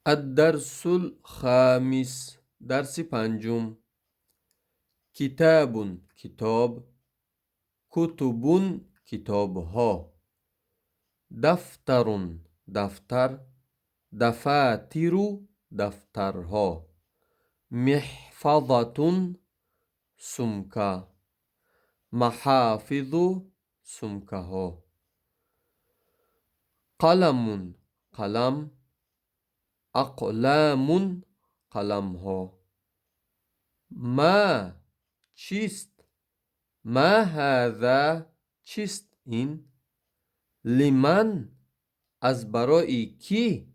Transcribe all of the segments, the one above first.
الدرس الخامس، درس پنجم. کتاب، کتاب. کتب، کتابها. دفتر، دفتر. دفاتر، دفترها. محفظة، سمکه. محافظ، سمکهها. قلم، قلم. اقلام، قلمها. ما، چیست؟ ما هذا، چیست این؟ لمن، از برای کی؟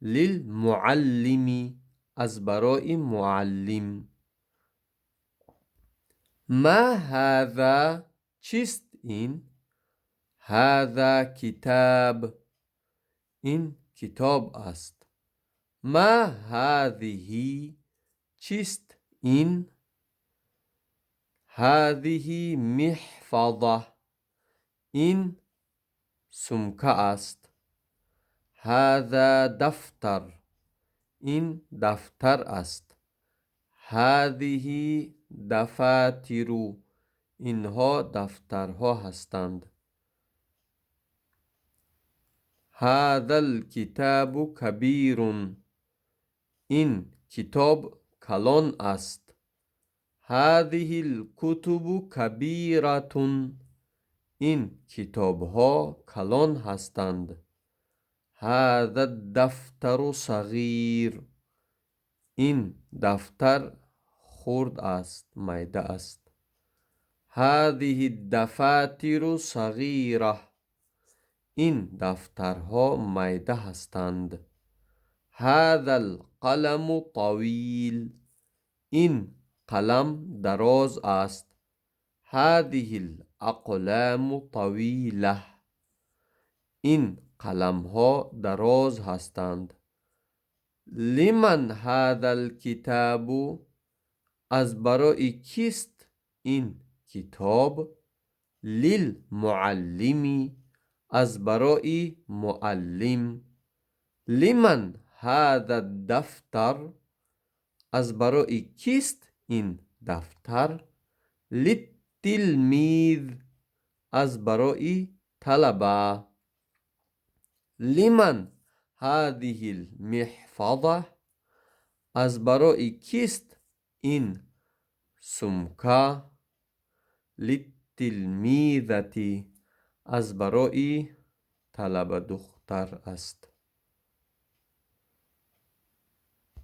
للمعلم، از برای معلم. ما هذا، چیست این؟ هذا کتاب، این کتاب است. ما هذه، چیست این؟ هذه محفظة، این سمکه است. هذا دفتر، این دفتر است. هذه دفاتر، اینها دفترها هستند. هذا الکتاب کبیر، این کتاب کلان است. هذه الکتب کبیرة، این کتابها کلان هستند. هذا الدفتر صغیر، این دفتر خرد است، میده است. هذه الدفاتر صغیرة، این دفترها میده هستند. هذا القلم طویل، این قلم دراز است. هذه الاقلام طویله، این قلم ها دراز هستند. لمن هذا الکتاب، از برای کیست این کتاب؟ للمعلم، از برای معلم. لمن هذا الدفتر، از برای کیست این دفتر؟ للتلمیذ، از برای طلبه. لمن هذه المحفظة، از برای کیست این سمکه؟ للتلمیذة، از برای طلبه دختر است.